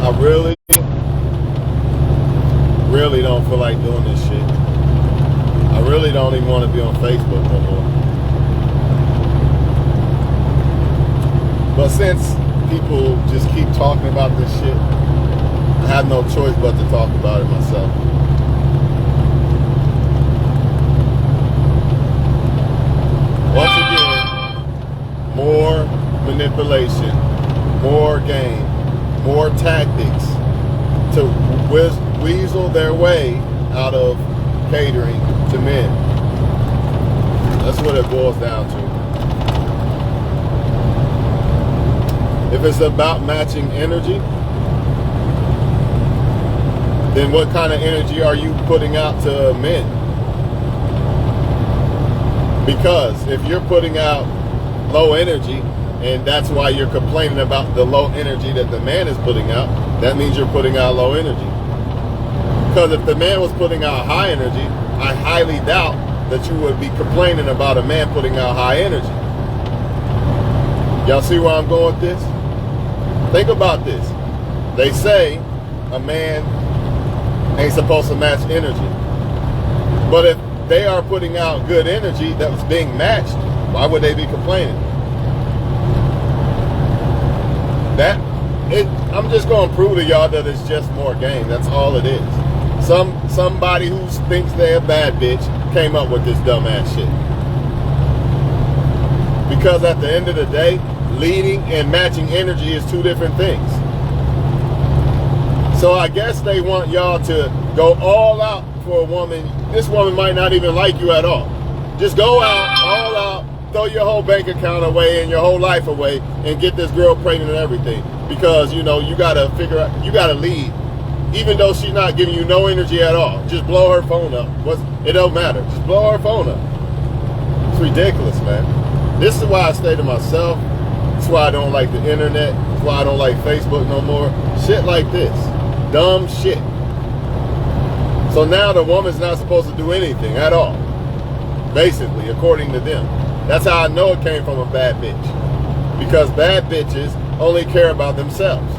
I really don't feel like doing this shit. I really don't even want to be on Facebook no more. But since people just keep talking about this shit, I have no choice but to talk about it myself. Once again, more manipulation, more game, more tactics to weasel their way out of catering to men. That's what it boils down to. If it's about matching energy, then what kind of energy are you putting out to men? Because if you're putting out low energy, and that's why you're complaining about the low energy that the man is putting out, that means you're putting out low energy. Because if the man was putting out high energy, I highly doubt that you would be complaining about a man putting out high energy. Y'all see where I'm going with this? Think about this. They say a man ain't supposed to match energy. But if they are putting out good energy that was being matched, why would they be complaining? I'm just going to prove to y'all that it's just more game. That's all it is. Somebody who thinks they're a bad bitch came up with this dumbass shit. Because at the end of the day, leading and matching energy is two different things. So I guess they want y'all to go all out for a woman. This woman might not even like you at all. Just go out, all out, throw your whole bank account away and your whole life away and get this girl pregnant and everything. Because, you know, you got to figure out, you got to lead. Even though she's not giving you no energy at all. Just blow her phone up. It don't matter. Just blow her phone up. It's ridiculous, man. This is why I stay to myself. That's why I don't like the internet. That's why I don't like Facebook no more. Shit like this. Dumb shit. So now the woman's not supposed to do anything at all. Basically, according to them. That's how I know it came from a bad bitch. Because bad bitches only care about themselves.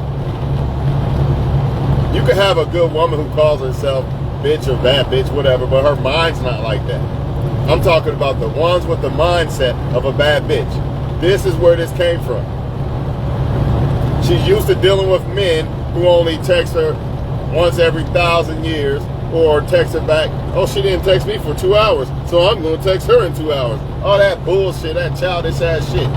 You could have a good woman who calls herself bitch or bad bitch, whatever, but her mind's not like that. I'm talking about the ones with the mindset of a bad bitch. This is where this came from. She's used to dealing with men who only text her once every 1,000 years, or text her back, oh, she didn't text me for 2 hours, so I'm going to text her in 2 hours. All that bullshit, that childish ass shit.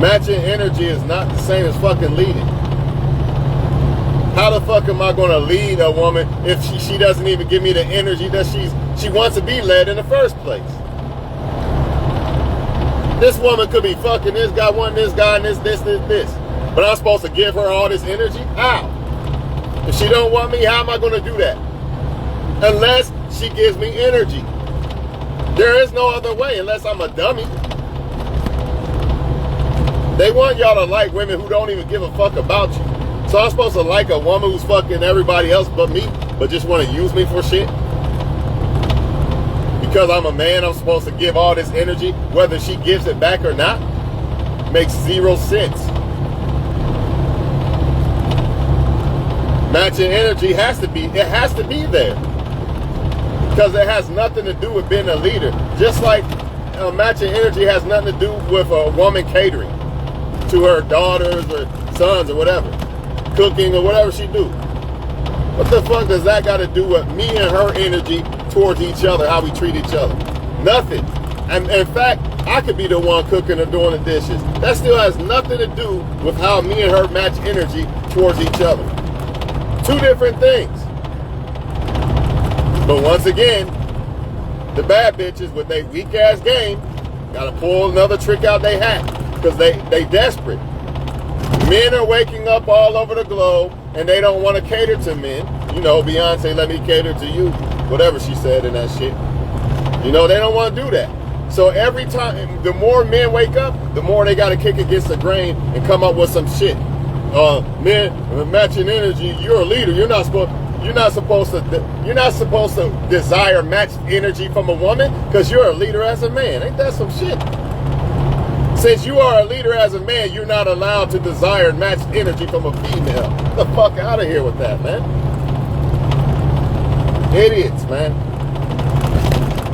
Matching energy is not the same as fucking leading. How the fuck am I going to lead a woman if she doesn't even give me the energy that she wants to be led in the first place? This woman could be fucking this guy, wanting this guy, and this. But I'm supposed to give her all this energy? How? If she don't want me, how am I going to do that? Unless she gives me energy. There is no other way unless I'm a dummy. They want y'all to like women who don't even give a fuck about you. So I'm supposed to like a woman who's fucking everybody else but me, but just want to use me for shit? Because I'm a man, I'm supposed to give all this energy, whether she gives it back or not? Makes zero sense. Matching energy has to be there. Because it has nothing to do with being a leader. Just like matching energy has nothing to do with a woman catering to her daughters or sons or whatever, cooking or whatever she do. What the fuck does that got to do with me and her energy towards each other, how we treat each other? Nothing. And in fact, I could be the one cooking or doing the dishes. That still has nothing to do with how me and her match energy towards each other. Two different things. But once again, the bad bitches with their weak ass game gotta pull another trick out their hat because they desperate. Men are waking up all over the globe and they don't want to cater to men. You know, Beyonce, let me cater to you. Whatever she said in that shit. You know, they don't want to do that. So every time, the more men wake up, the more they got to kick against the grain and come up with some shit. Men, matching energy, you're a leader. You're not supposed to desire matched energy from a woman because you're a leader as a man. Ain't that some shit? Since you are a leader as a man, you're not allowed to desire and match energy from a female. Get the fuck out of here with that, man. Idiots, man.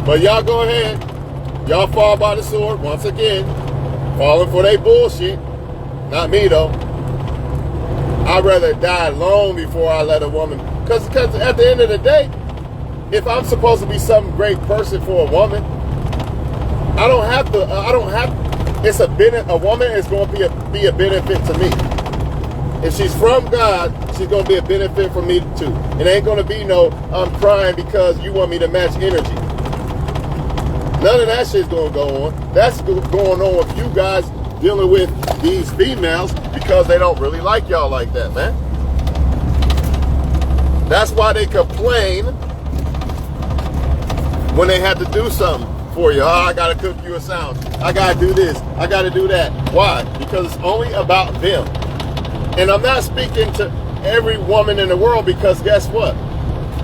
But y'all go ahead. Y'all fall by the sword once again. Falling for they bullshit. Not me, though. I'd rather die long before I let a woman. Because at the end of the day, if I'm supposed to be some great person for a woman, I don't have to. It's a woman is going to be a benefit to me. If she's from God, she's going to be a benefit for me too. It ain't going to be no, I'm crying because you want me to match energy. None of that shit's going to go on. That's going on with you guys dealing with these females because they don't really like y'all like that, man. That's why they complain when they have to do something for you. Oh, I gotta cook you a sandwich. I gotta do this. I gotta do that. Why? Because it's only about them. And I'm not speaking to every woman in the world, because guess what?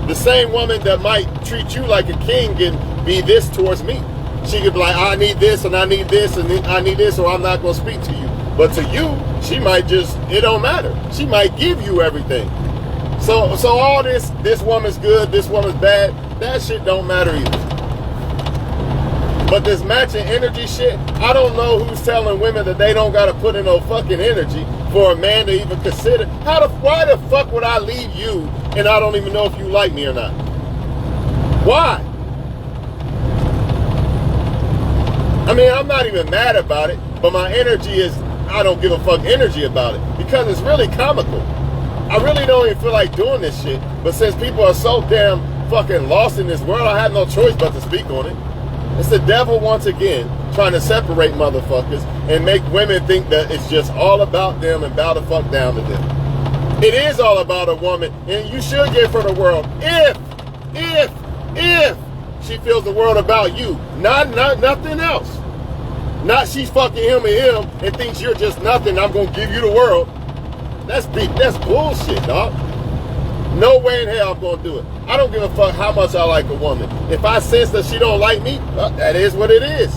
The same woman that might treat you like a king can be this towards me. She could be like, I need this and I need this and I need this, or I'm not gonna speak to you. But to you, she might just, it don't matter. She might give you everything. So all this woman's good, this woman's bad, that shit don't matter either. But this matching energy shit, I don't know who's telling women that they don't gotta put in no fucking energy for a man to even consider. Why the fuck would I leave you and I don't even know if you like me or not? Why? I mean, I'm not even mad about it, but my energy is, I don't give a fuck energy about it, because it's really comical. I really don't even feel like doing this shit, but since people are so damn fucking lost in this world, I have no choice but to speak on it. It's the devil once again trying to separate motherfuckers and make women think that it's just all about them and bow the fuck down to them. It is all about a woman, and you should give her the world if she feels the world about you, not nothing else. Not she's fucking him and thinks you're just nothing, I'm gonna give you the world. That's bullshit, dog. No way in hell I'm gonna do it. I don't give a fuck how much I like a woman. If I sense that she don't like me, that is what it is.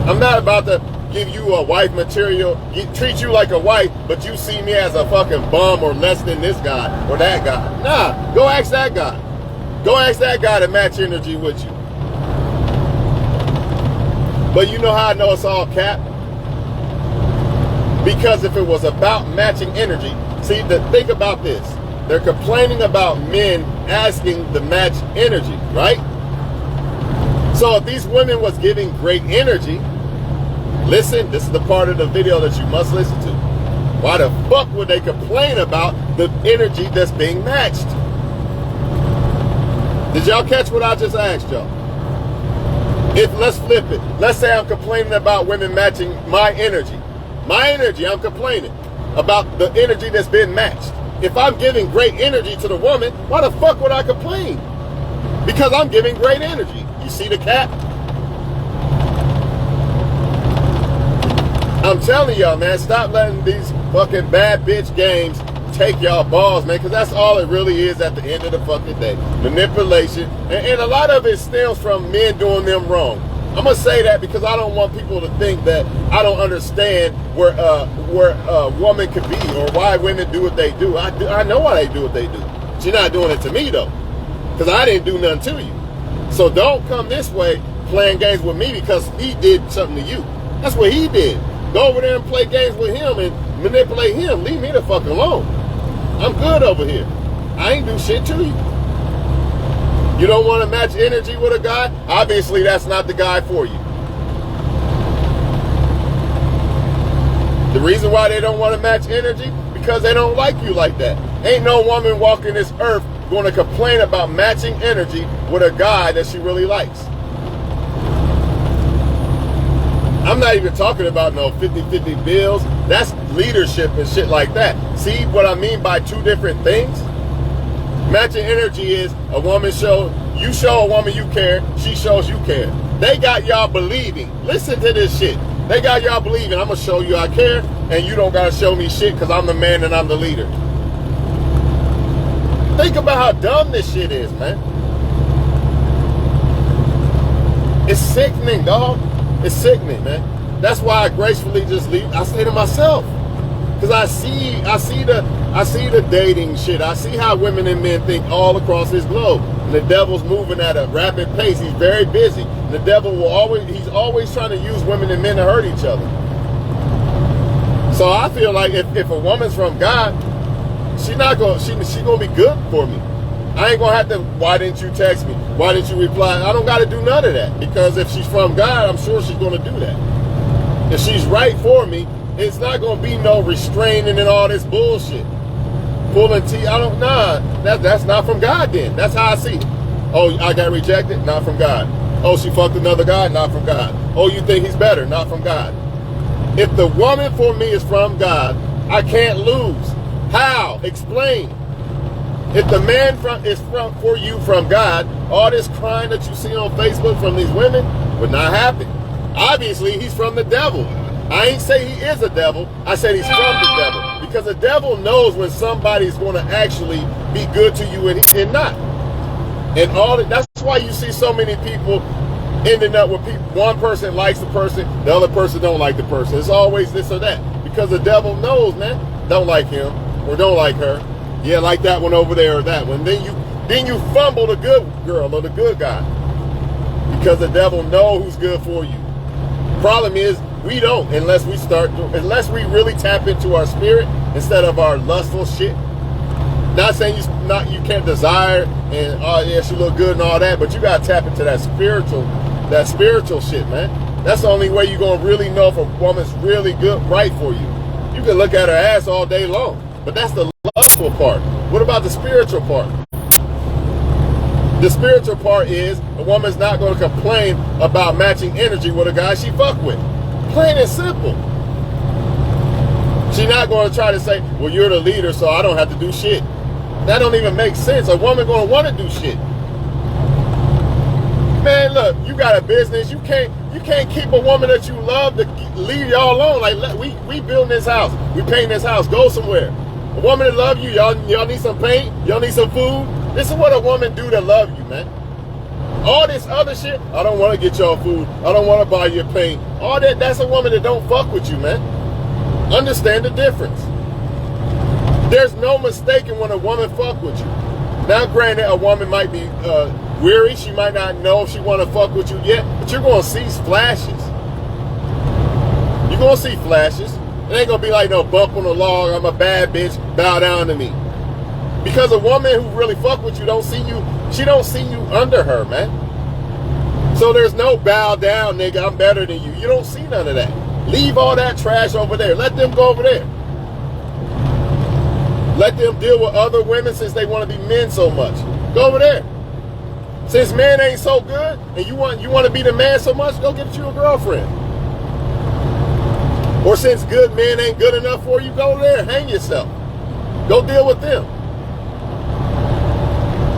I'm not about to give you a wife material, treat you like a wife, but you see me as a fucking bum or less than this guy or that guy. Nah, go ask that guy. Go ask that guy to match energy with you. But you know how I know it's all cap? Because if it was about matching energy, see, think about this. They're complaining about men asking to match energy, right? So if these women was giving great energy, listen, this is the part of the video that you must listen to. Why the fuck would they complain about the energy that's being matched? Did y'all catch what I just asked y'all? Let's flip it. Let's say I'm complaining about women matching my energy. My energy, I'm complaining about the energy that's been matched. If I'm giving great energy to the woman, why the fuck would I complain? Because I'm giving great energy. You see the cap? I'm telling y'all, man, stop letting these fucking bad bitch games take y'all balls, man, because that's all it really is at the end of the fucking day. Manipulation. And a lot of it stems from men doing them wrong. I'm going to say that because I don't want people to think that I don't understand where a woman could be or why women do what they do. I know why they do what they do. She's not doing it to me, though, because I didn't do nothing to you. So don't come this way playing games with me because he did something to you. That's what he did. Go over there and play games with him and manipulate him. Leave me the fuck alone. I'm good over here. I ain't do shit to you. You don't want to match energy with a guy? Obviously, that's not the guy for you. The reason why they don't want to match energy, because they don't like you like that. Ain't no woman walking this earth going to complain about matching energy with a guy that she really likes. I'm not even talking about no 50-50 bills. That's leadership and shit like that. See what I mean by two different things? Matching energy is a woman you show a woman you care, she shows you care. They got y'all believing. Listen to this shit. They got y'all believing I'm going to show you I care, and you don't got to show me shit because I'm the man and I'm the leader. Think about how dumb this shit is, man. It's sickening, dog. It's sickening, man. That's why I gracefully just leave. I say to myself, because I see the dating shit. I see how women and men think all across this globe. And the devil's moving at a rapid pace. He's very busy. And the devil he's always trying to use women and men to hurt each other. So I feel like if a woman's from God, she gonna be good for me. I ain't gonna have to, why didn't you text me? Why didn't you reply? I don't gotta do none of that. Because if she's from God, I'm sure she's gonna do that. If she's right for me, it's not gonna be no restraining and all this bullshit. Pulling teeth, that's not from God then. That's how I see it. Oh, I got rejected? Not from God. Oh, she fucked another guy? Not from God. Oh, you think he's better? Not from God. If the woman for me is from God, I can't lose. How? Explain. If the man is for you from God, all this crying that you see on Facebook from these women would not happen. Obviously, he's from the devil. I ain't say he is a devil. I said he's from the devil. Because the devil knows when somebody's going to actually be good to you and not. And that's why you see so many people ending up with people. One person likes the person, the other person don't like the person. It's always this or that. Because the devil knows, man, don't like him or don't like her. Yeah, like that one over there or that one. Then you fumble the good girl or the good guy. Because the devil knows who's good for you. Problem is, we don't unless we really tap into our spirit instead of our lustful shit. Not saying you can't desire and oh yeah, she look good and all that, but you gotta tap into that spiritual shit, man. That's the only way you're gonna really know if a woman's really good, right for you. You can look at her ass all day long, but that's the lustful part. What about the spiritual part? The spiritual part is a woman's not going to complain about matching energy with a guy she fuck with. Plain and simple. She's not going to try to say, well, you're the leader, so I don't have to do shit. That don't even make sense. A woman going to want to do shit. Man, look, you got a business. You can't keep a woman that you love to leave y'all alone. Like, we building this house. We painting this house. Go somewhere. A woman that love you, y'all need some paint? Y'all need some food? This is what a woman do to love you, man. All this other shit, I don't want to get y'all food. I don't want to buy you paint. All that's a woman that don't fuck with you, man. Understand the difference. There's no mistaking when a woman fuck with you. Now, granted, a woman might be weary. She might not know if she want to fuck with you yet, but you're going to see flashes. You're going to see flashes. It ain't going to be like no bump on the log, I'm a bad bitch, bow down to me. Because a woman who really fuck with you she don't see you under her, man. So there's no bow down, nigga, I'm better than you. You don't see none of that. Leave all that trash over there. Let them go over there. Let them deal with other women since they want to be men so much. Go over there. Since men ain't so good and you want to be the man so much, go get you a girlfriend. Or since good men ain't good enough for you, go over there, hang yourself. Go deal with them.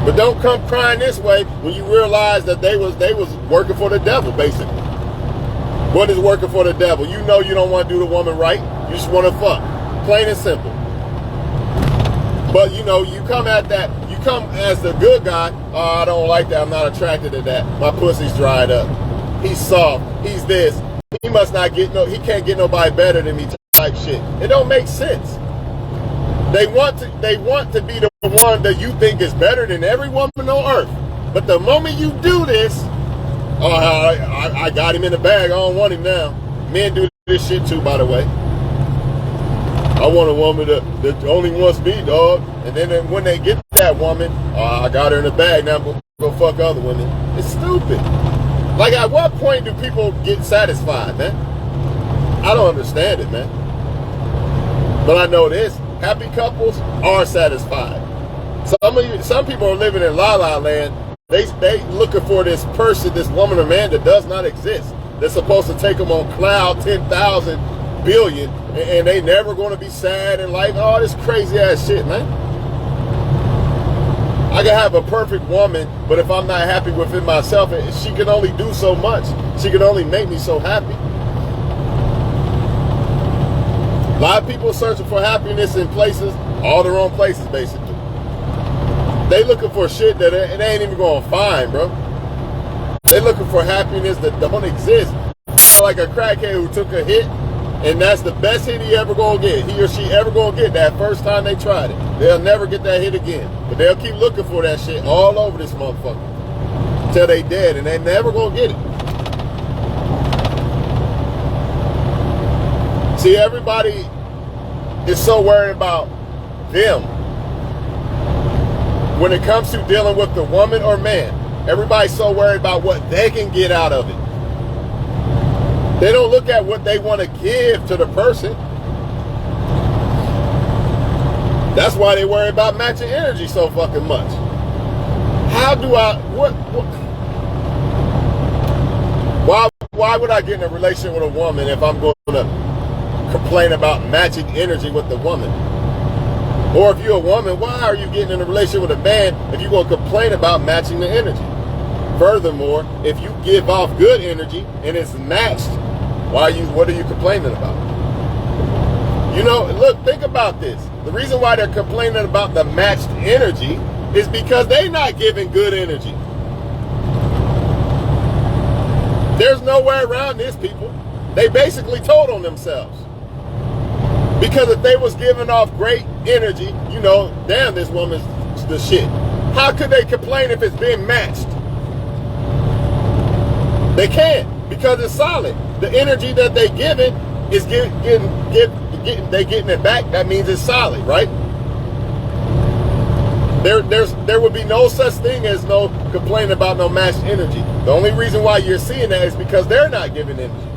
But don't come crying this way when you realize that they was working for the devil, basically. What is working for the devil? You know you don't want to do the woman right. You just want to fuck. Plain and simple. But you come at that, you come as the good guy, oh, I don't like that, I'm not attracted to that. My pussy's dried up. He's soft. He's this. He must not he can't get nobody better than me type shit. It don't make sense. They want to be the one that you think is better than every woman on earth. But the moment you do this, oh, I got him in the bag. I don't want him now. Men do this shit too, by the way. I want a woman that only wants me, dog. And then when they get that woman, oh, I got her in the bag. Now I'm going to go fuck other women. It's stupid. Like, at what point do people get satisfied, man? I don't understand it, man. But I know this. Happy couples are satisfied. Some people are living in la la land. They looking for this person, this woman or man that does not exist. They're supposed to take them on cloud 10,000 billion, and they never going to be sad in life. All this crazy ass shit, man. I can have a perfect woman, but if I'm not happy within myself, she can only do so much. She can only make me so happy. A lot of people searching for happiness in places, all the wrong places, basically. They looking for shit that they ain't even gonna find, bro. They looking for happiness that don't exist. Like a crackhead who took a hit, and that's the best hit he ever gonna get. He or she ever gonna get that first time they tried it. They'll never get that hit again. But they'll keep looking for that shit all over this motherfucker till they dead, and they never gonna get it. See, everybody is so worried about them. When it comes to dealing with the woman or man, everybody's so worried about what they can get out of it. They don't look at what they want to give to the person. That's why they worry about matching energy so fucking much. How do I, why would I get in a relationship with a woman if I'm going to complain about matching energy with the woman? Or if you're a woman, why are you getting in a relationship with a man if you're going to complain about matching the energy? Furthermore, if you give off good energy and it's matched, what are you complaining about? You know, look, think about this. The reason why they're complaining about the matched energy is because they're not giving good energy. There's no way around this, people. They basically told on themselves. Because if they was giving off great energy, you know, damn, this woman's the shit. How could they complain if it's being matched? They can't, because it's solid. The energy that they giving is they getting it back. That means it's solid, right? There would be no such thing as no complaint about no matched energy. The only reason why you're seeing that is because they're not giving energy.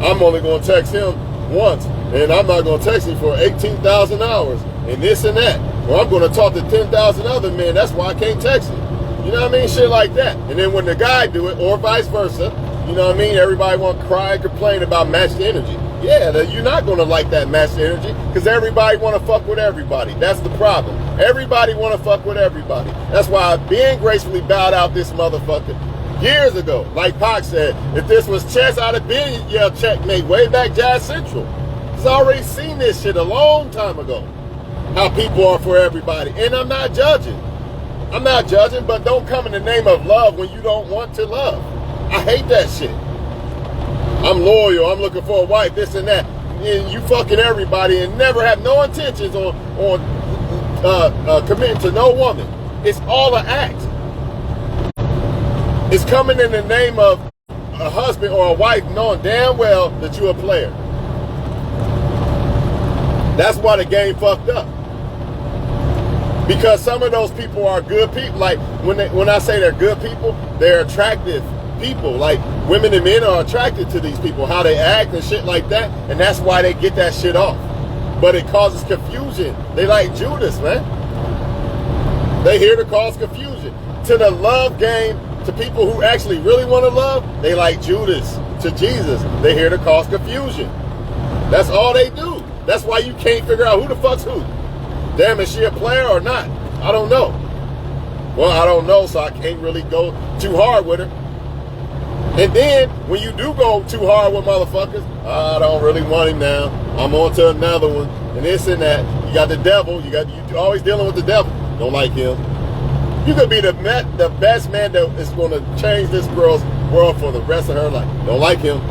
I'm only going to text him once, and I'm not going to text him for 18,000 hours, and this and that. Or I'm going to talk to 10,000 other men. That's why I can't text him. You know what I mean? Shit like that. And then when the guy do it, or vice versa, you know what I mean? Everybody want to cry and complain about matched energy. Yeah, you're not going to like that matched energy because everybody want to fuck with everybody. That's the problem. Everybody want to fuck with everybody. That's why Ben gracefully bowed out this motherfucker years ago. Like Pac said, if this was chess, I'd have been yelled checkmate way back Jazz Central. He's already seen this shit a long time ago. How people are for everybody. And I'm not judging. I'm not judging, but don't come in the name of love when you don't want to love. I hate that shit. I'm loyal, I'm looking for a wife, this and that. And you fucking everybody and never have no intentions on committing to no woman. It's all an act. It's coming in the name of a husband or a wife knowing damn well that you're a player. That's why the game fucked up. Because some of those people are good people. Like when I say they're good people, they're attractive people. Like women and men are attracted to these people, how they act and shit like that, and that's why they get that shit off. But it causes confusion. They like Judas, man. They here to cause confusion. To the love game, to people who actually really want to love, they like Judas. To Jesus, they here to cause confusion. That's all they do. That's why you can't figure out who the fuck's who. Damn, is she a player or not? I don't know. Well, I don't know, so I can't really go too hard with her. And then, when you do go too hard with motherfuckers, I don't really want him now. I'm on to another one, and this and that. You got the devil. You always dealing with the devil. Don't like him. You could be the best man that is going to change this girl's world for the rest of her life. Don't like him.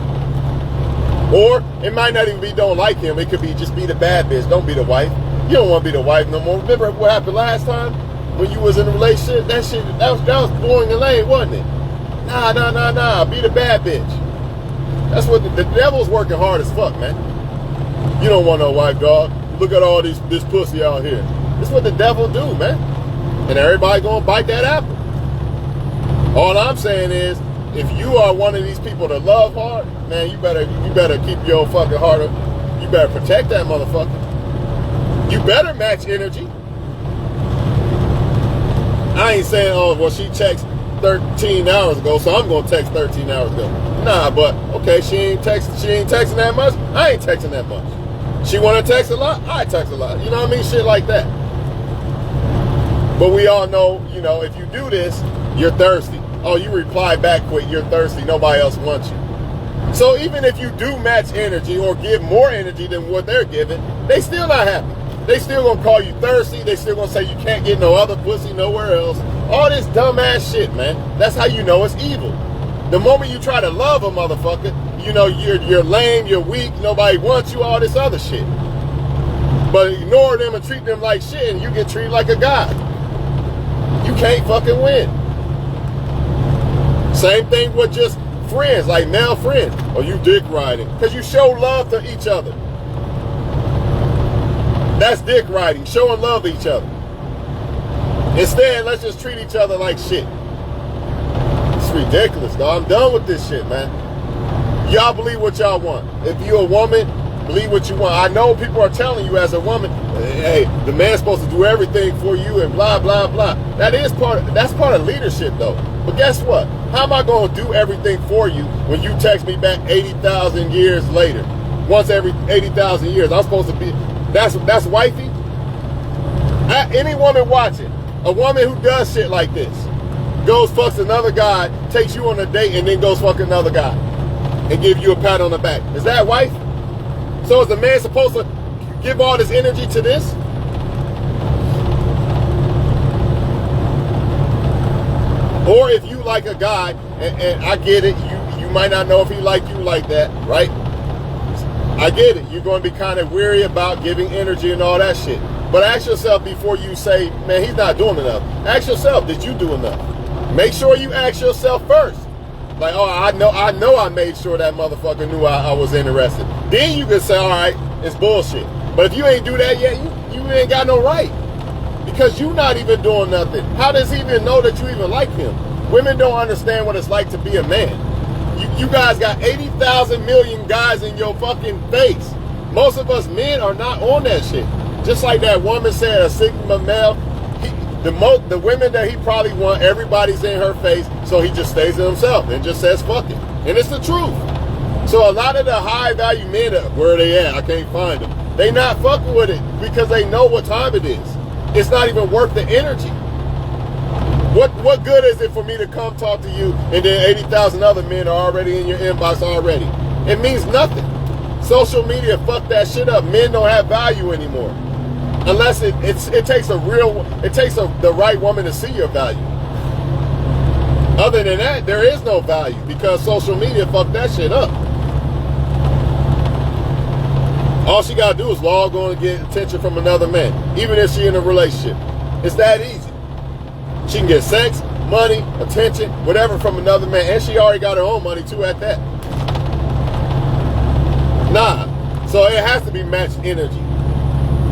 Or, it might not even be don't like him. It could be just be the bad bitch. Don't be the wife. You don't want to be the wife no more. Remember what happened last time when you was in a relationship? That was boring and lame, wasn't it? Nah. Be the bad bitch. That's what the devil's working hard as fuck, man. You don't want no wife, dog. Look at all this pussy out here. This is what the devil do, man. And everybody gonna bite that apple. All I'm saying is, if you are one of these people that love hard, man, you better keep your fucking heart up. You better protect that motherfucker. You better match energy. I ain't saying, oh, well, she texts 13 hours ago, so I'm gonna text 13 hours ago. Nah, but okay, she ain't texting that much. I ain't texting that much. She wanna text a lot, I text a lot. You know what I mean? Shit like that. But we all know, you know, if you do this, you're thirsty. Oh, you reply back quick, you're thirsty, nobody else wants you. So even if you do match energy or give more energy than what they're giving, they still not happy. They still gonna call you thirsty. They still gonna say you can't get no other pussy nowhere else. All this dumbass shit, man. That's how you know it's evil. The moment you try to love a motherfucker, you know, you're lame, you're weak, nobody wants you, all this other shit. But ignore them and treat them like shit, and you get treated like a god. You can't fucking win. Same thing with just friends, like male friends. Or you dick riding. Because you show love to each other. That's dick riding, showing love to each other. Instead, let's just treat each other like shit. It's ridiculous, dog. I'm done with this shit, man. Y'all believe what y'all want. If you're a woman, believe what you want. I know people are telling you as a woman, hey, the man's supposed to do everything for you and blah, blah, blah. That's part of leadership, though. But guess what? How am I going to do everything for you when you text me back 80,000 years later? Once every 80,000 years. I'm supposed to be, that's wifey? Any woman watching, a woman who does shit like this, goes fucks another guy, takes you on a date, and then goes fuck another guy and give you a pat on the back. Is that wife? So is the man supposed to give all this energy to this? Or if you like a guy, and I get it, you might not know if he like you like that, right? I get it. You're going to be kind of weary about giving energy and all that shit. But ask yourself before you say, man, he's not doing enough. Ask yourself, did you do enough? Make sure you ask yourself first. Like, oh, I know I made sure that motherfucker knew I was interested. Then you can say, all right, it's bullshit. But if you ain't do that yet, you ain't got no right. Because you not even doing nothing. How does he even know that you even like him? Women don't understand what it's like to be a man. You guys got 80,000 million guys in your fucking face. Most of us men are not on that shit. Just like that woman said, a Sigma male, the women that he probably want, everybody's in her face, so he just stays to himself and just says fuck it. And it's the truth. So a lot of the high value men, where are they at? I can't find them. They not fucking with it because they know what time it is. It's not even worth the energy. What good is it for me to come talk to you and then 80,000 other men are already in your inbox already? It means nothing. Social media fucked that shit up. Men don't have value anymore. Unless it takes the right woman to see your value. Other than that, there is no value because social media fucked that shit up. All she gotta do is log on and get attention from another man, even if she in a relationship. It's that easy. She can get sex, money, attention, whatever from another man, and she already got her own money too at that. Nah, so it has to be matched energy.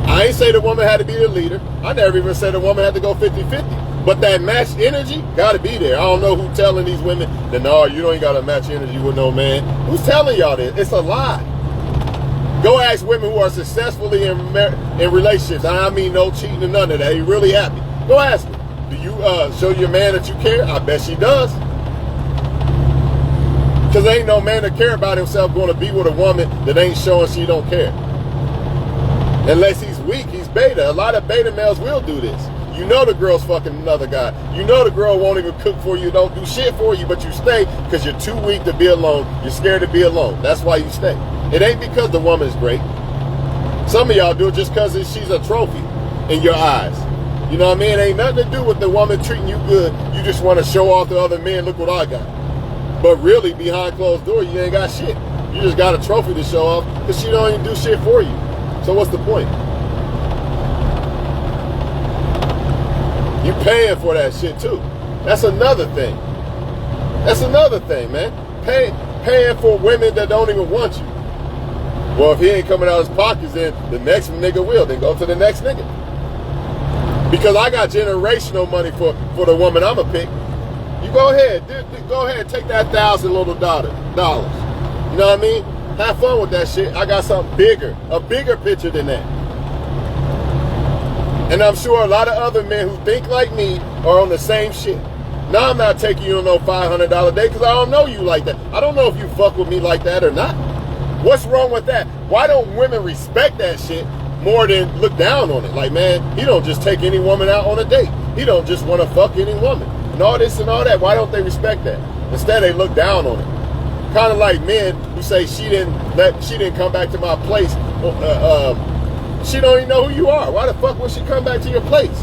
I ain't say the woman had to be the leader. I never even said the woman had to go 50-50. But that matched energy gotta be there. I don't know who's telling these women that, no, you don't gotta match energy with no man. Who's telling y'all this? It's a lie. Go ask women who are successfully in relationships. I mean no cheating and none of that. You really happy. Go ask them. Do you show your man that you care? I bet she does. Because ain't no man that care about himself going to be with a woman that ain't showing she don't care. Unless he's weak, he's beta. A lot of beta males will do this. You know the girl's fucking another guy. You know the girl won't even cook for you, don't do shit for you, but you stay because you're too weak to be alone. You're scared to be alone. That's why you stay. It ain't because the woman's great. Some of y'all do it just because she's a trophy in your eyes. You know what I mean? It ain't nothing to do with the woman treating you good. You just want to show off to other men, look what I got. But really, behind closed doors, you ain't got shit. You just got a trophy to show off because she don't even do shit for you. So what's the point? You paying for that shit too. That's another thing. That's another thing, man. Paying for women that don't even want you. Well, if he ain't coming out of his pockets, then the next nigga will. Then go to the next nigga. Because I got generational money for the woman I'ma pick. You go ahead. Go ahead. Take that $1,000 little dollars. You know what I mean? Have fun with that shit. I got something bigger. A bigger picture than that. And I'm sure a lot of other men who think like me are on the same shit. Now I'm not taking you on no $500 day because I don't know you like that. I don't know if you fuck with me like that or not. What's wrong with that? Why don't women respect that shit more than look down on it? Like, man, he don't just take any woman out on a date. He don't just want to fuck any woman. And all this and all that. Why don't they respect that? Instead, they look down on it. Kind of like men who say she didn't come back to my place. She don't even know who you are. Why the fuck would she come back to your place?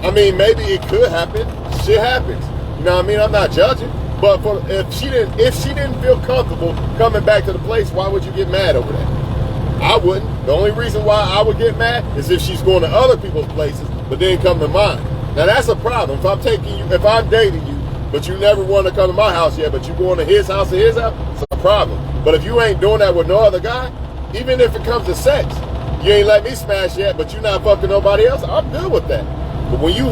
I mean, maybe it could happen. Shit happens. You know what I mean? I'm not judging. But if she didn't feel comfortable coming back to the place, why would you get mad over that? I wouldn't. The only reason why I would get mad is if she's going to other people's places, but then come to mine. Now that's a problem. If I'm dating you, but you never want to come to my house yet, but you going to his house, it's a problem. But if you ain't doing that with no other guy, even if it comes to sex, you ain't let me smash yet, but you not fucking nobody else, I'm good with that. But when you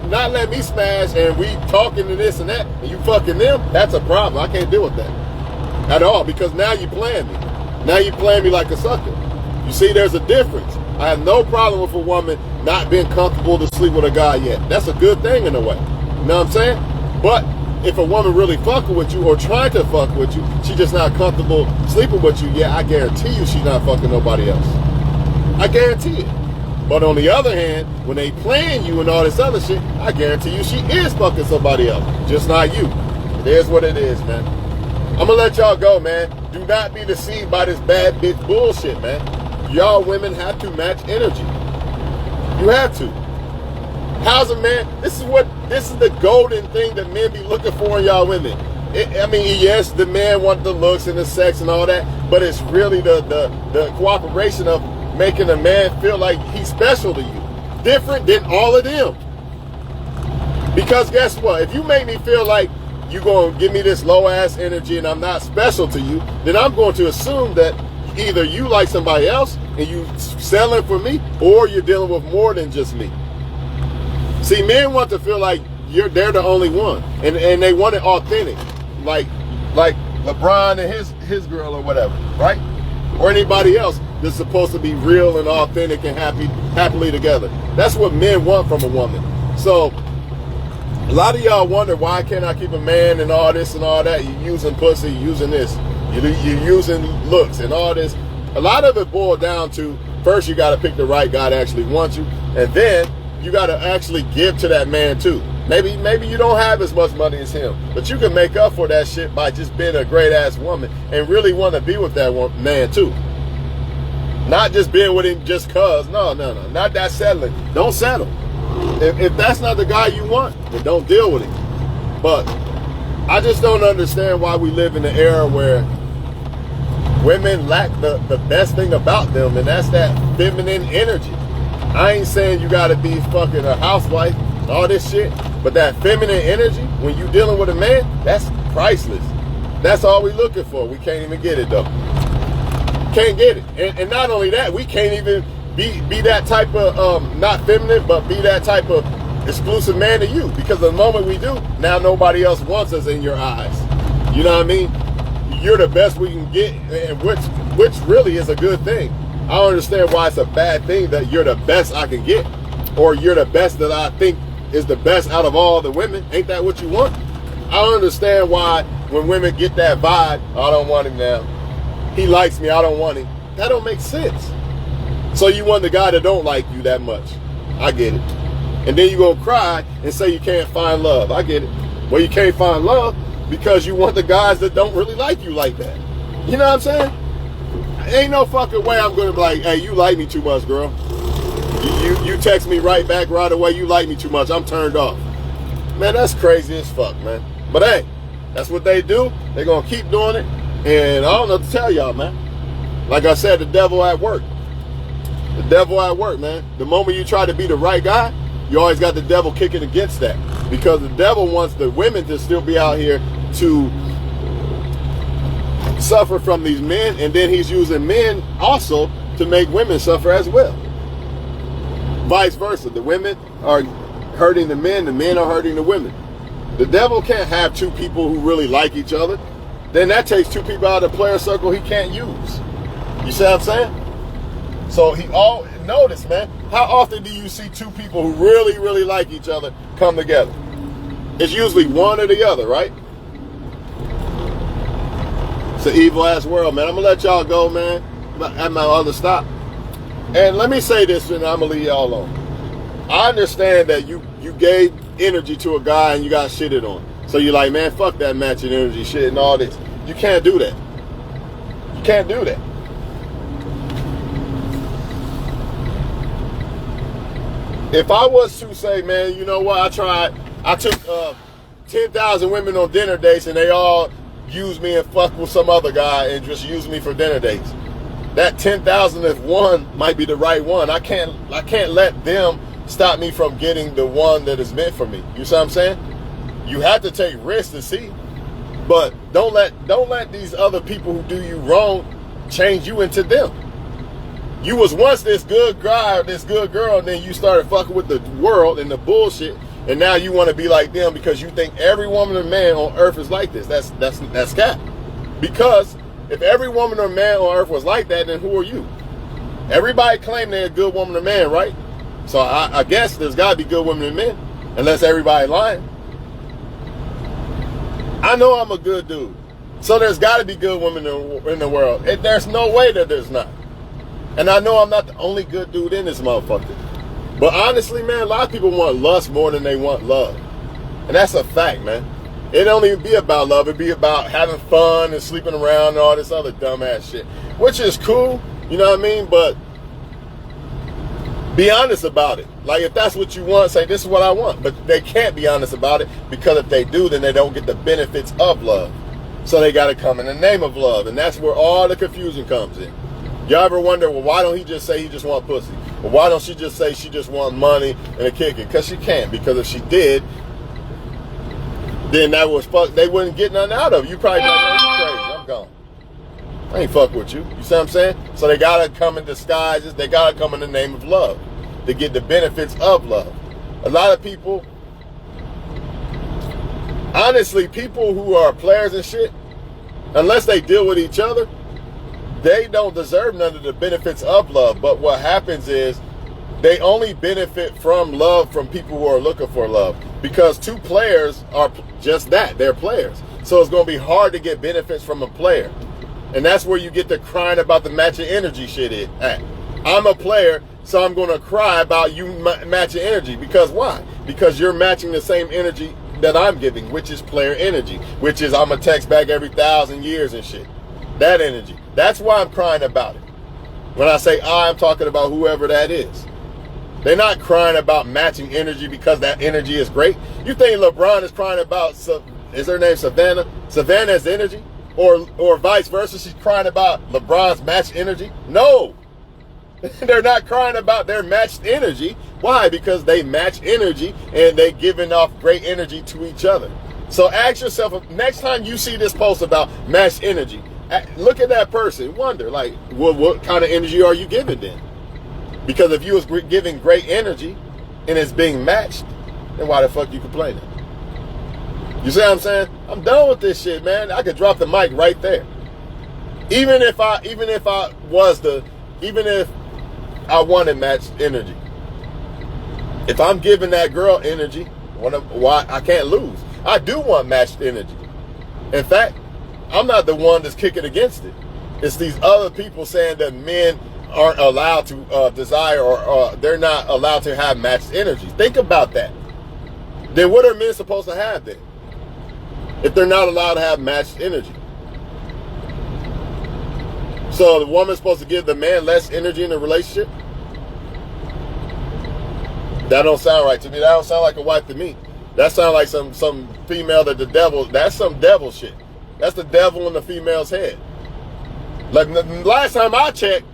not let me smash and we talking to this and that, and you fucking them, that's a problem. I can't deal with that at all, because now you playing me. Now you playing me like a sucker. You see, there's a difference. I have no problem with a woman not being comfortable to sleep with a guy yet. That's a good thing in a way. You know what I'm saying? But if a woman really fucking with you or trying to fuck with you, she just not comfortable sleeping with you yet, I guarantee you she's not fucking nobody else. I guarantee it. But on the other hand, when they playing you and all this other shit, I guarantee you she is fucking somebody else, just not you. It is what it is, man. I'm gonna let y'all go, man. Do not be deceived by this bad bitch bullshit, man. Y'all women have to match energy. You have to. How's a man? This is the golden thing that men be looking for in y'all women. Yes, the man wants the looks and the sex and all that, but it's really the cooperation of making a man feel like he's special to you. Different than all of them. Because guess what? If you make me feel like you're going to give me this low-ass energy and I'm not special to you, then I'm going to assume that either you like somebody else and you selling for me, or you're dealing with more than just me. See, men want to feel like they're the only one, and they want it authentic, like LeBron and his girl or whatever, right? Or anybody else that's supposed to be real and authentic and happily together. That's what men want from a woman. So a lot of y'all wonder, why can't I keep a man and all this and all that? You're using pussy, you're using this, you're using looks and all this. A lot of it boils down to, first you got to pick the right guy that actually wants you, and then you got to actually give to that man too. Maybe you don't have as much money as him, but you can make up for that shit by just being a great ass woman and really want to be with that man too. Not just being with him just cause. No, not that settling. Don't settle. If that's not the guy you want, then don't deal with him. But I just don't understand why we live in an era where women lack the best thing about them, and that's that feminine energy. I ain't saying you gotta be fucking a housewife, all this shit, but that feminine energy, when you dealing with a man, that's priceless. That's all we looking for. We can't even get it though. Can't get it. And not only that, we can't even be that type of, not feminine, but be that type of exclusive man to you. Because the moment we do, now nobody else wants us in your eyes. You know what I mean? You're the best we can get, and which really is a good thing. I don't understand why it's a bad thing that you're the best I can get, or you're the best that I think is the best out of all the women. Ain't that what you want? I don't understand why when women get that vibe, I don't want him now. He likes me, I don't want him. That don't make sense. So you want the guy that don't like you that much. I get it. And then you gonna cry and say you can't find love. I get it. Well, you can't find love because you want the guys that don't really like you like that. You know what I'm saying? Ain't no fucking way I'm gonna be like, hey, you like me too much, girl. You text me right back right away, you like me too much, I'm turned off. Man, that's crazy as fuck, man. But hey, that's what they do. They're gonna keep doing it. And I don't know what to tell y'all, man. Like I said, the devil at work. The devil at work, man. The moment you try to be the right guy, you always got the devil kicking against that. Because the devil wants the women to still be out here to suffer from these men, and then he's using men also to make women suffer as well. Vice versa. The women are hurting the men are hurting the women. The devil can't have two people who really like each other. Then that takes two people out of the player circle he can't use. You see what I'm saying? So notice, man, how often do you see two people who really, really like each other come together? It's usually one or the other, right? It's an evil ass world, man. I'm gonna let y'all go, man. At my other stop. And let me say this, and I'm gonna leave y'all alone. I understand that you gave energy to a guy and you got shitted on. So you're like, man, fuck that matching energy shit and all this. You can't do that. You can't do that. If I was to say, man, you know what, I took 10,000 women on dinner dates and they all use me and fuck with some other guy and just use me for dinner dates. That 10,000 if one might be the right one. I can't let them stop me from getting the one that is meant for me. You see what I'm saying? You have to take risks to see. But don't let these other people who do you wrong change you into them. You was once this good guy or this good girl, and then you started fucking with the world and the bullshit, and now you want to be like them because you think every woman or man on earth is like this. That's cap. Because if every woman or man on earth was like that, then who are you? Everybody claim they're a good woman or man, right? So I guess there's got to be good women and men, unless everybody lying. I know I'm a good dude, so there's got to be good women in the world. There's no way that there's not. And I know I'm not the only good dude in this motherfucker. But honestly, man, a lot of people want lust more than they want love. And that's a fact, man. It don't even be about love. It be about having fun and sleeping around and all this other dumbass shit. Which is cool, you know what I mean? But be honest about it. Like, if that's what you want, say, this is what I want. But they can't be honest about it, because if they do, then they don't get the benefits of love. So they got to come in the name of love. And that's where all the confusion comes in. Y'all ever wonder, well, why don't he just say he just want pussy? Well, why don't she just say she just want money and a kicking? Because she can't. Because if she did, then that was fuck. They wouldn't get nothing out of it. You probably be like, oh, you crazy. I'm gone. I ain't fuck with you. You see what I'm saying? So they got to come in disguises. They got to come in the name of love to get the benefits of love. A lot of people, honestly, people who are players and shit, unless they deal with each other, they don't deserve none of the benefits of love. But what happens is they only benefit from love from people who are looking for love, because two players are just that. They're players. So it's going to be hard to get benefits from a player. And that's where you get the crying about the matching energy shit at. I'm a player, so I'm going to cry about you matching energy. Because why? Because you're matching the same energy that I'm giving, which is player energy, which is I'm going to text back every 1,000 years and shit. That energy. That's why I'm crying about it. When I say I'm talking about whoever that is. They're not crying about matching energy because that energy is great. You think LeBron is crying about, is her name Savannah? Savannah's energy? Or vice versa, she's crying about LeBron's matched energy? No. They're not crying about their matched energy. Why? Because they match energy and they're giving off great energy to each other. So ask yourself, next time you see this post about matched energy, look at that person, wonder, like, what kind of energy are you giving then? Because if you was giving great energy and it's being matched, then why the fuck you complaining? You see what I'm saying? I'm done with this shit, man. I could drop the mic right there. Even if I wanted matched energy. If I'm giving that girl energy, why I can't lose. I do want matched energy. In fact, I'm not the one that's kicking against it. It's these other people saying that men aren't allowed to desire or they're not allowed to have matched energy. Think about that. Then what are men supposed to have then? If they're not allowed to have matched energy. So the woman's supposed to give the man less energy in the relationship? That don't sound right to me. That don't sound like a wife to me. That sounds like some female that the devil, that's some devil shit. That's the devil in the female's head. Like the last time I checked,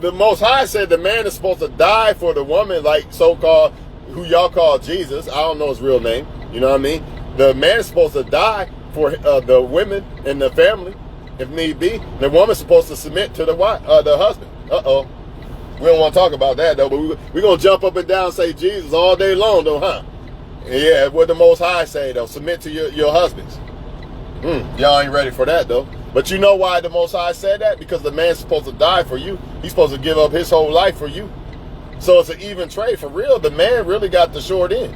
the Most High said the man is supposed to die for the woman, like so-called, who y'all call Jesus. I don't know his real name. You know what I mean? The man is supposed to die for the women and the family, if need be. The woman's supposed to submit to the husband. Uh-oh. We don't want to talk about that, though, but we're going to jump up and down and say Jesus all day long, though, huh? Yeah, what the Most High say, though, submit to your husbands. Y'all ain't ready for that, though. But you know why the Most High said that? Because the man's supposed to die for you. He's supposed to give up his whole life for you. So it's an even trade. For real, the man really got the short end.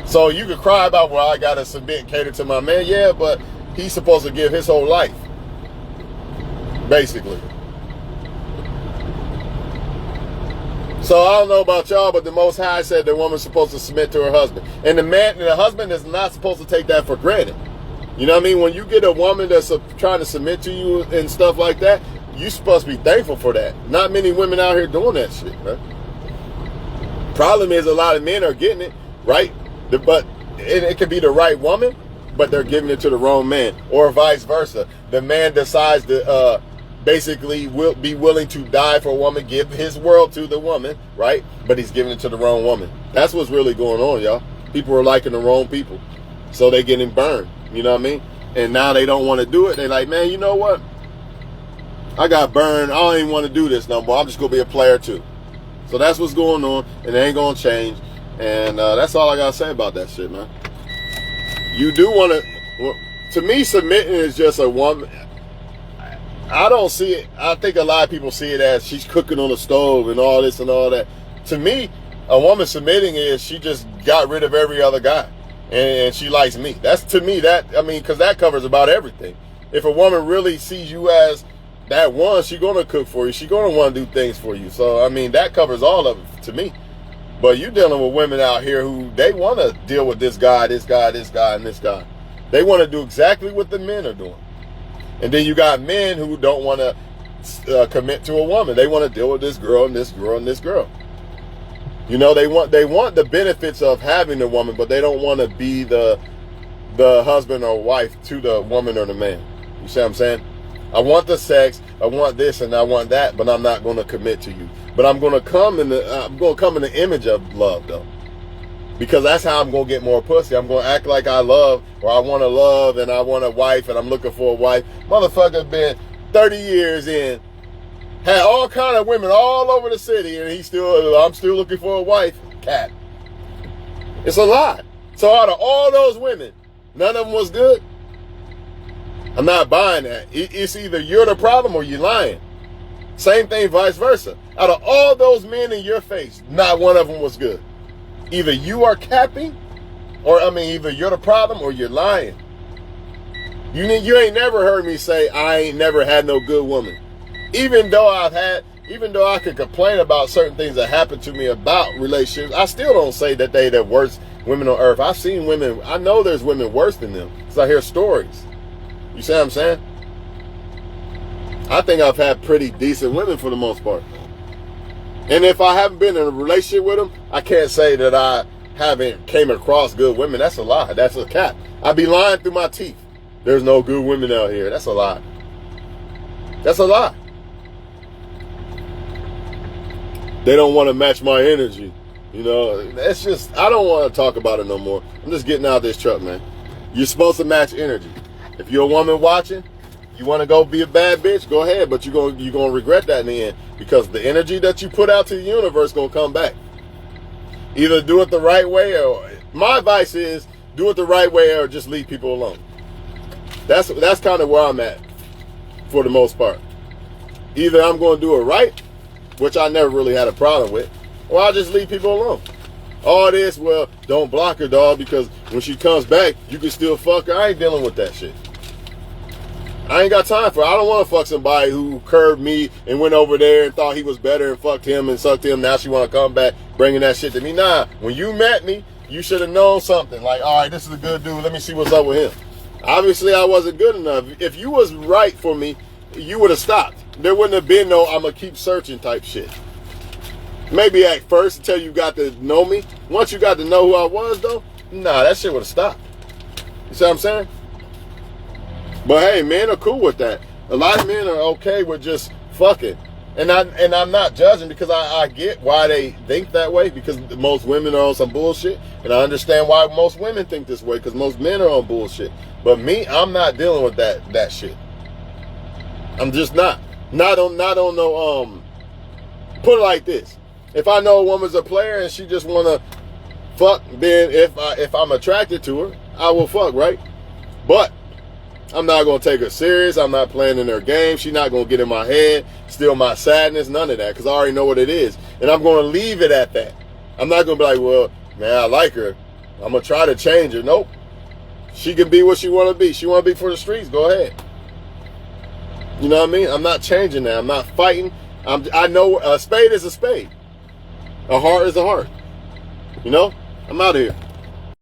So you could cry about, well, I got to submit and cater to my man. Yeah, but he's supposed to give his whole life. Basically. So I don't know about y'all, but the Most High said the woman's supposed to submit to her husband. And the husband is not supposed to take that for granted. You know what I mean? When you get a woman that's trying to submit to you and stuff like that, you're supposed to be thankful for that. Not many women out here doing that shit, man. Problem is a lot of men are getting it, right? But it could be the right woman, but they're giving it to the wrong man, or vice versa. The man decides to basically will be willing to die for a woman, give his world to the woman, right? But he's giving it to the wrong woman. That's what's really going on, y'all. People are liking the wrong people, so they're getting burned. You know what I mean? And now they don't want to do it. They're like, man, you know what? I got burned. I don't even want to do this no more. I'm just gonna be a player too. So that's what's going on, and it ain't gonna change. And that's all I gotta say about that shit, man. You do want to. Well, to me, submitting is just a woman. I don't see it. I think a lot of people see it as she's cooking on the stove and all this and all that. To me, a woman submitting is she just got rid of every other guy, and she likes me. That's, to me, that, I mean, because that covers about everything. If a woman really sees you as that one, she's gonna cook for you. She's gonna want to do things for you. So I mean, that covers all of it to me. But you're dealing with women out here who they want to deal with this guy, and this guy. They want to do exactly what the men are doing. And then you got men who don't want to commit to a woman. They want to deal with this girl and this girl and this girl. You know, they want the benefits of having the woman, but they don't want to be the husband or wife to the woman or the man. You see what I'm saying? I want the sex, I want this and I want that, but I'm not going to commit to you. But I'm going to come in the image of love, though. Because that's how I'm going to get more pussy. I'm going to act like I love, or I want to love, and I want a wife, and I'm looking for a wife. Motherfucker been 30 years in, had all kind of women all over the city, and I'm still looking for a wife. Cat. It's a lie. So out of all those women, none of them was good. I'm not buying that. It's either you're the problem or you're lying. Same thing, vice versa. Out of all those men in your face, not one of them was good. Either you are capping, or either you're the problem or you're lying. You ain't never heard me say I ain't never had no good woman. Even though I could complain about certain things that happened to me about relationships, I still don't say that they the worst women on earth. I've seen women, I know there's women worse than them, because I hear stories. You see what I'm saying? I think I've had pretty decent women for the most part. And if I haven't been in a relationship with them, I can't say that I haven't came across good women. That's a lie. That's a cap. I'd be lying through my teeth. There's no good women out here. That's a lie. That's a lie. They don't want to match my energy. You know, that's just, I don't want to talk about it no more. I'm just getting out of this truck, man. You're supposed to match energy. If you're a woman watching, you want to go be a bad bitch, go ahead, but you're gonna regret that in the end, because the energy that you put out to the universe gonna come back. Either do it the right way, or my advice is do it the right way, or just leave people alone. That's kind of where I'm at for the most part. Either I'm going to do it right, which I never really had a problem with, or I'll just leave people alone. All this, well, don't block her, dog, because when she comes back, you can still fuck her. I ain't dealing with that shit. I ain't got time for it. I don't want to fuck somebody who curved me and went over there and thought he was better and fucked him and sucked him. Now she want to come back bringing that shit to me. Nah, when you met me, you should have known something. Like, all right, this is a good dude. Let me see what's up with him. Obviously, I wasn't good enough. If you was right for me, you would have stopped. There wouldn't have been no I'm going to keep searching type shit. Maybe at first until you got to know me. Once you got to know who I was, though, nah, that shit would have stopped. You see what I'm saying? But hey, men are cool with that. A lot of men are okay with just fucking. And I'm not judging, because I get why they think that way, because most women are on some bullshit. And I understand why most women think this way, because most men are on bullshit. But me, I'm not dealing with that shit. I'm just not. Not on no, put it like this. If I know a woman's a player and she just wanna fuck, then if I'm attracted to her, I will fuck, right? But I'm not going to take her serious. I'm not playing in her game. She's not going to get in my head, steal my sadness, none of that, because I already know what it is. And I'm going to leave it at that. I'm not going to be like, well, man, I like her. I'm going to try to change her. Nope. She can be what she want to be. She want to be for the streets. Go ahead. You know what I mean? I'm not changing that. I'm not fighting. I know a spade is a spade. A heart is a heart. You know? I'm out of here.